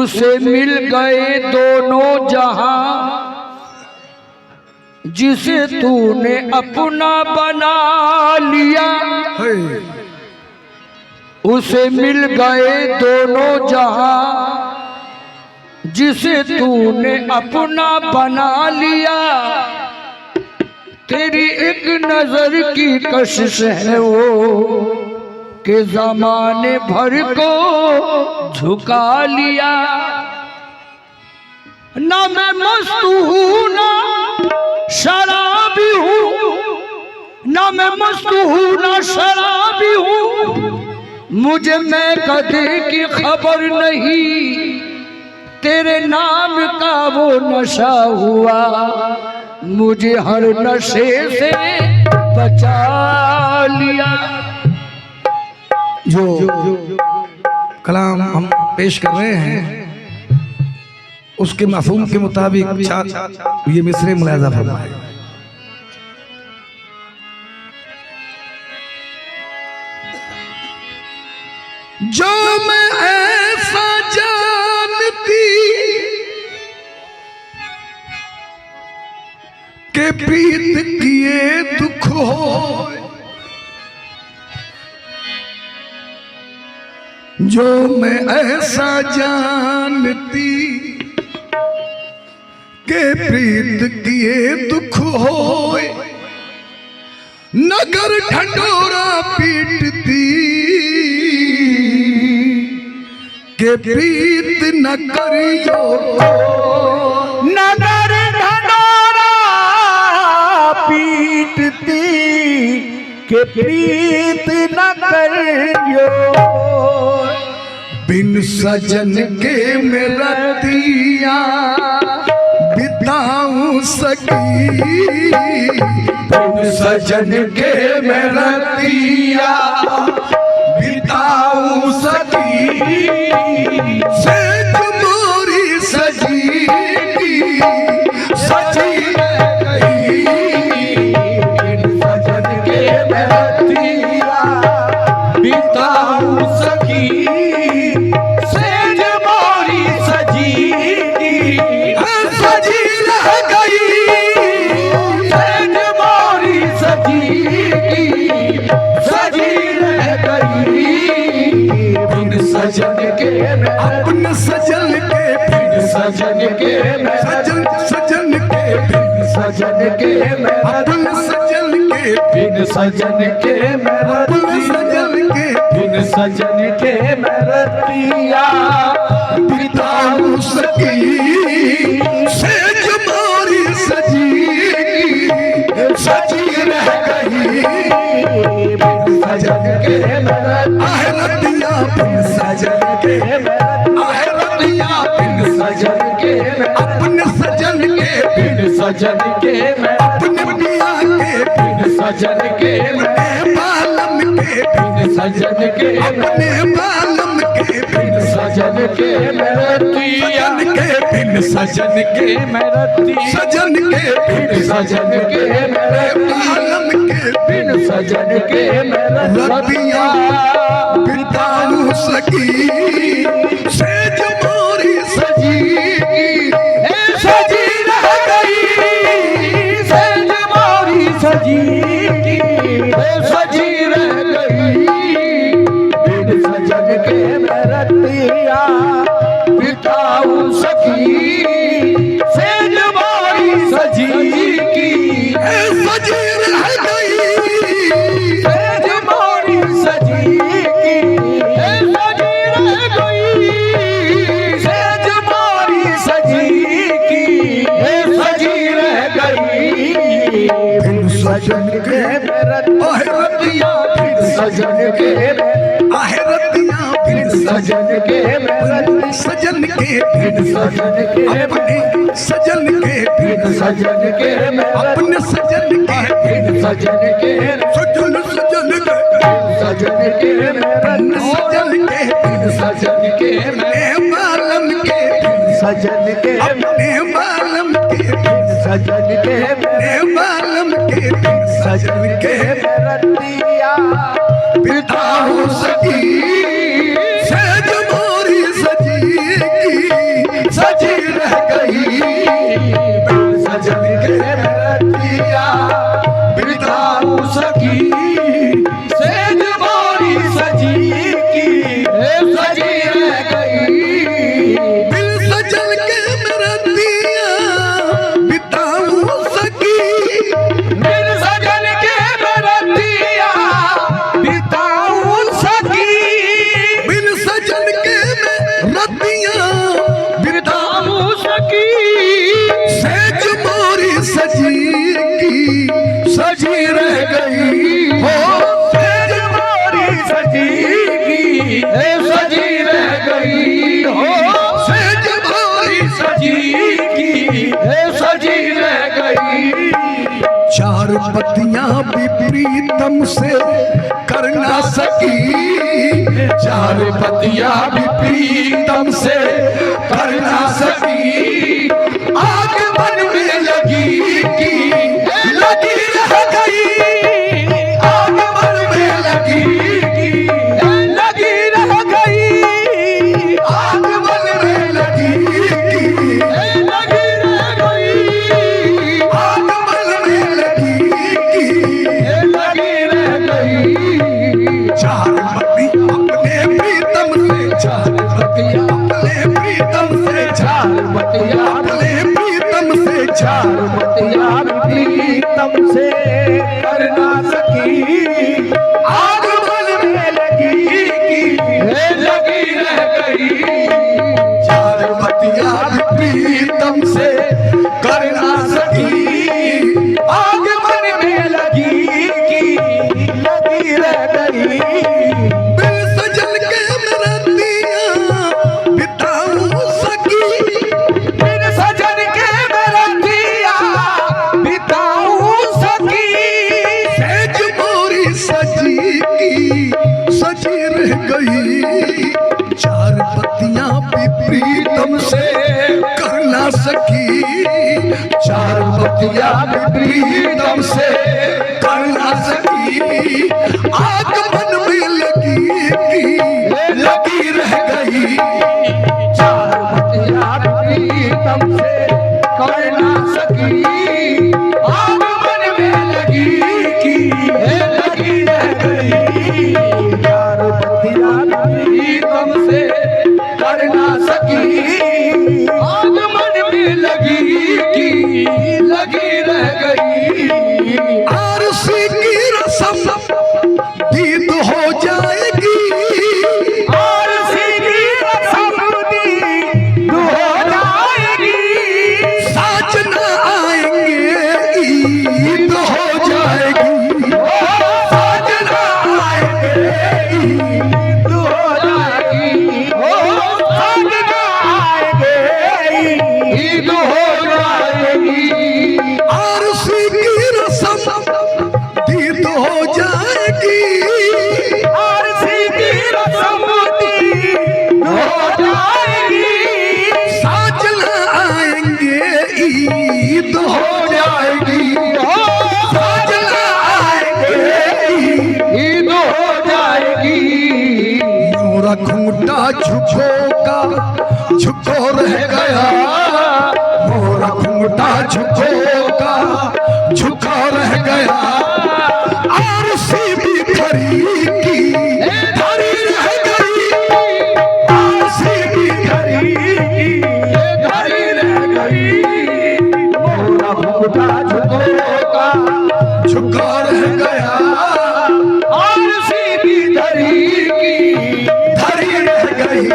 उसे मिल गए दोनों जहां, जिसे तूने अपना बना लिया। उसे मिल गए दोनों जहां, जिसे तूने अपना बना लिया। तेरी एक नजर की कशिश है वो कि ज़माने भर को झुका लिया। ना मैं मस्त हूँ ना शराबी हूँ, ना मैं मस्त हूँ ना शराबी हूँ। मुझे मैं कदे की खबर नहीं, तेरे नाम का वो नशा हुआ। मुझे हर नशे से बचा लिया। जो कलाम हम पेश कर रहे हैं उसके मफ़हूम के मुताबिक ये मिसरे मुलाहिज़ा फरमाए। जो मैं ऐसा जानती के प्रीत किए दुख हो, जो मैं ऐसा जानती के प्रीत किए दुख हो, नगर ढंढोरा पीटती के प्रीत न करियो। नगर ढंढोरा पीटती के प्रीत न करियो। बिन सजन के मैं रतिया बिताऊं सकी, बिन सजन के मैं रतिया बिताऊं सकी। सेज मोरी सजी सजी रह गई, बिन सजन के मैं रतिया बिताऊं सकी। सजन के अपने सजन के बिन सजन के सजन सजन के बिन सजन के अपने सजन के बिन सजन के अपने सजन के बिन सजन के मैं रतिया बिताऊं सकी। सेज मोरी सजी सजी रह गई, बिन सजन के मैं रतिया बिन सजन के रतिया बिन सजन के अपने सजन के बिन सजन के अपने पिया के बिन सजन के बालम के बिन सजन के अपने बालम के बिन सजन के रतिया के बिन सजन के सजन के बिन सजन के बालम के बिन सजन के रतिया बिताऊं सकी। सेज मोरी सजी सजी रह गई, सेज मोरी सजी सजी रह गई। बिन सजन के मैं रतिया बिताऊं सकी। सेज मोरी सजी सजी रह गई, सेज मोरी सजी सजन के रतिया बिन सजन के रतिया बिन सजन के सजन के बिन सजन के अपने सजन के बिन सजन के अपने सजन के बिन सजन के सजन सजन के सजन के बिन सजन के बिन सजन के बालम के बिन सजन के अपने बालम के बिन सजन के बालम के सजन के रतिया बिताऊं सकी। सेज मोरी सजी सकी सेज मोरी सजी की सजी रह गई दिल सजन के मेरा दिया बिताऊं सकी दिल सजन के मेरा दिया बिताऊं सकी बिन सजन के मैं रतियां बिताऊं सकी सेज मोरी सजी की सजी रह गई हो सेज मोरी सजी की सजी रह गई हो सेज मोरी सजी की सजी रह गई चार पतियां भी प्रीतम से कर ना सकी चार पतिया भी प्रीतम से कर ना सकी आग मन में लगी की लगी रह गई आग मन में लगी की लगी रह गई आग मन में लगी की लगी रह गई आग मन में लगी की लगी रह गई चार पति अपने प्रीतम से चार पतिया अपने प्रीतम से चार पतिया अपने प्रीतम से चार पतिया प्रीतम से कर ना सकी आग मन में लगी की लगी रह गई चार पतियां भी प्रीतम से कर ना सकी आग मन में लगी की लगी रह गई बिन सजन के मेरा दिया बिताऊं सकी बिन सजन के मेरा दिया बिताऊं सकी सेज मोरी सजी की सजी रह गई चार पतियां भी प्रीतम से कर ना सकी चार पतिया भी प्रीतम से कर ना सकी आग मन में लगी की लगी रह गई चार पतिया प्रीतम से कर ना सकी आग मन में लगी की लगी रह गई चार पतिया प्रीतम से कर ना सकी आग मन में लगी की लगी रह गई आरसी की रस्म दीद हो जाएगी और सीधी रसमदी हो जाएगी साजना आएंगे ईद हो जाएगी साजना आएंगे ईद हो जाएगी साजना आएंगे ईद हो जाएगी आरसी की रस्म दीद हो जाएगी और सीधी रसमदी हो जाएगी साजना आएंगे ईद हो जाएगी साजना आएंगे ईद हो जाएगी मोरा खूंटा झुको रह गया मोरा खूंटा झुको रह गया आरसी भी धरी की धरी रह गई आरसी भी धरी धरी रह गई मोरा भूटा झुको रह गया और सीधी धरी की धरी रह गई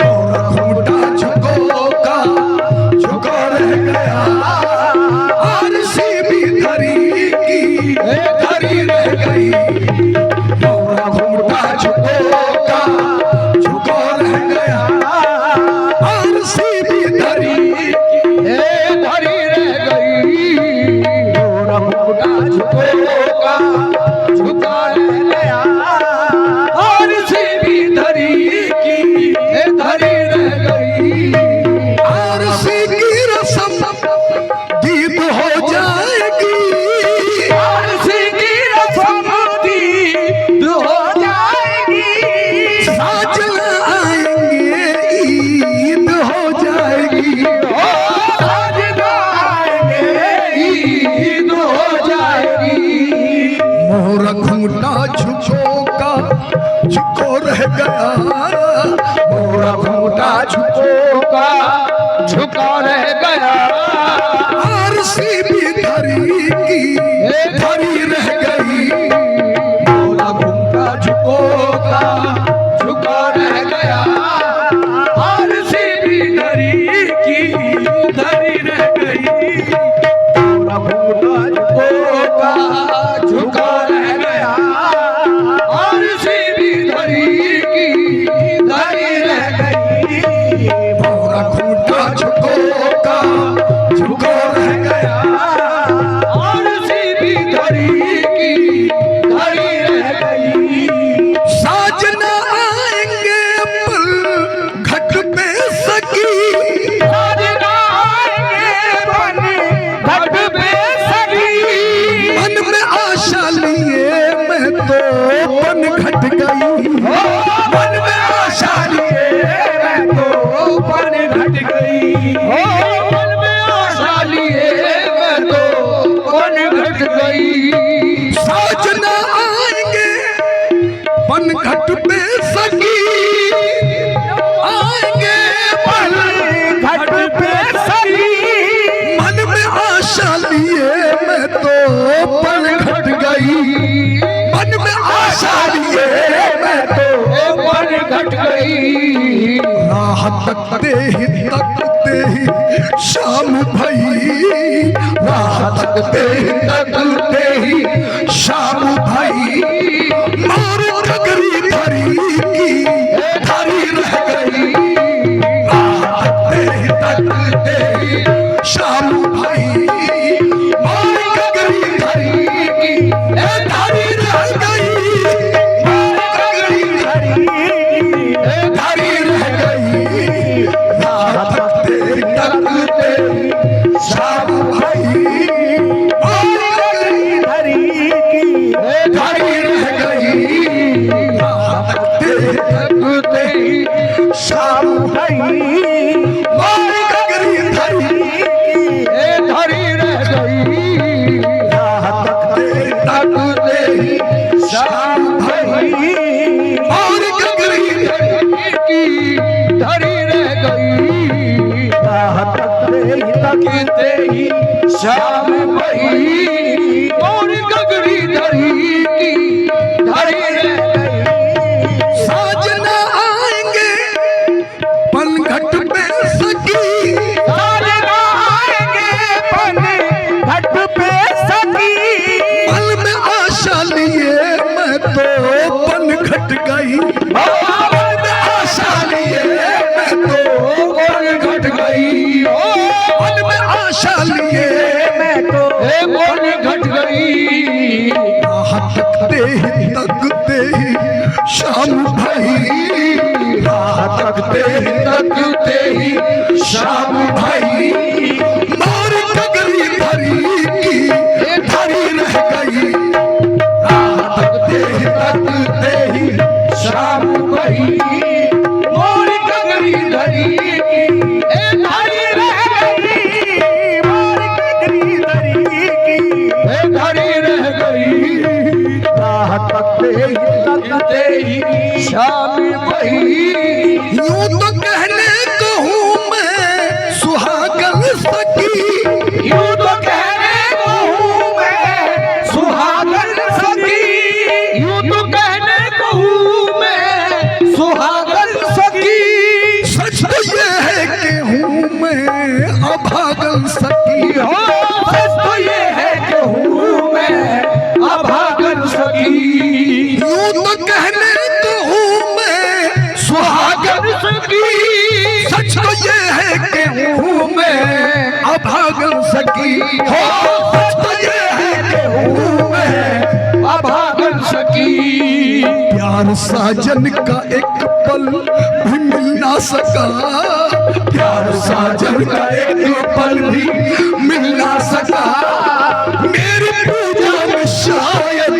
मोरा खूंटा झुको रह गया आरसी भी धरी की धरी रह गई मोरा घूंघटा झुको का झुको रह गया, मोरा घूंघटा झुको का झुका रह गया, आरसी भी धरी की धरी रह गई, मोरा घूंघटा झुको का झुका रह गया, आरसी भी धरी की धरी रह गई, मोरा घूंघटा झुको का झुका रह गया, आरसी भी धरी की धरी रह गई, मोरा घूंघटा झुको का झुको रह गया, आरसी भी धरी की धरी रह गई, साजना आएंगे पल घट पे सकी, साजना आएंगे पल घट पे सकी, मन में आशा लिए मैं तो पन घट गई, मन में आशा लिए मैं तो पन घट गई, मन में आशा लिए मैं तो पन घट गई, साजना आएंगे पन घट पे सकी, आएंगे पल घट पे सकी, मन में आशा लिए मैं तो पन घट गई, मन में आशा लिए मैं तो पन घट गई, राह तकते ही शाम भई, राह तकते ही शाम भई, मोर डगरी धरी की धरी रह गई, राह तकते ही शाम भई, मोर डगरी धरी की धरी रह गई, मोर डगरी धरी रह गई, राह तकते शाम भई, मोर डगरी धरी रह गई, राह तकते शाम भई, मोर डगरी धरी रह गई, राह तकते शाम भई, मोर डगरी की धरी रह गई, तकते ही शाम भई, और गगरी धरी की धरी रह गई, साजना आएंगे पन घट पे सकी, साजना आएंगे पन घट पे सकी, पल में आशा लिए मैं तो पन घट गई, पल में आशा लिए मैं तो पन घट गई, पल में आशा लिए मैं तो पन घट गई, राह तकते ही शाम भई, राह तकते ही शाम भई, मोर डगरी धरी की धरी रह गई, राह तकते ही शाम भई, मोर गगरी धरी की धरी रह गई, मोर गगरी धरी की धरी रह गई, राह तकते ही शाम भई, यूं तो कहने को हूँ मैं सुहागन सकी, यूं तो कहने को हूँ मैं सुहागन सकी, यूं तो कहने को हूँ मैं सुहागन सकी, सच तो ये है कि हूँ मैं अभागन सकी, सच तो ये है कि हूँ मैं अभागन सकी, यूं तो कहने को हूँ मैं सुहागन सकी, सच तो ये है कि हूँ मैं अभागन सकी, सच तो ये है कि हूँ मैं अभागन सकी, प्यार साजन का एक पल भी मिल ना सका, प्यार साजन का एक पल भी मिल ना सका, मेरी पूजा में शायद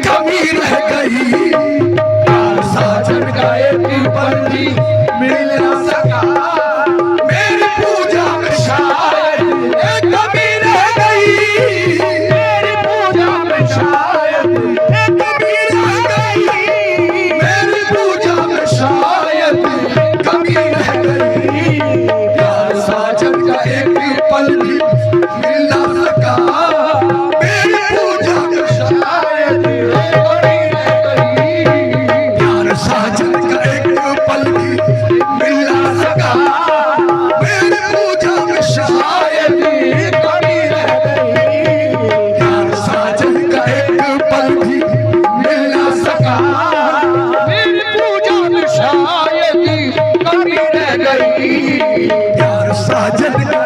कमी रह गई, प्यार साजन का एक पल भी मिल ना सका, मेरी पूजा में शायद एक कमी रह गई, मेरी पूजा में शायद प्यार साजन का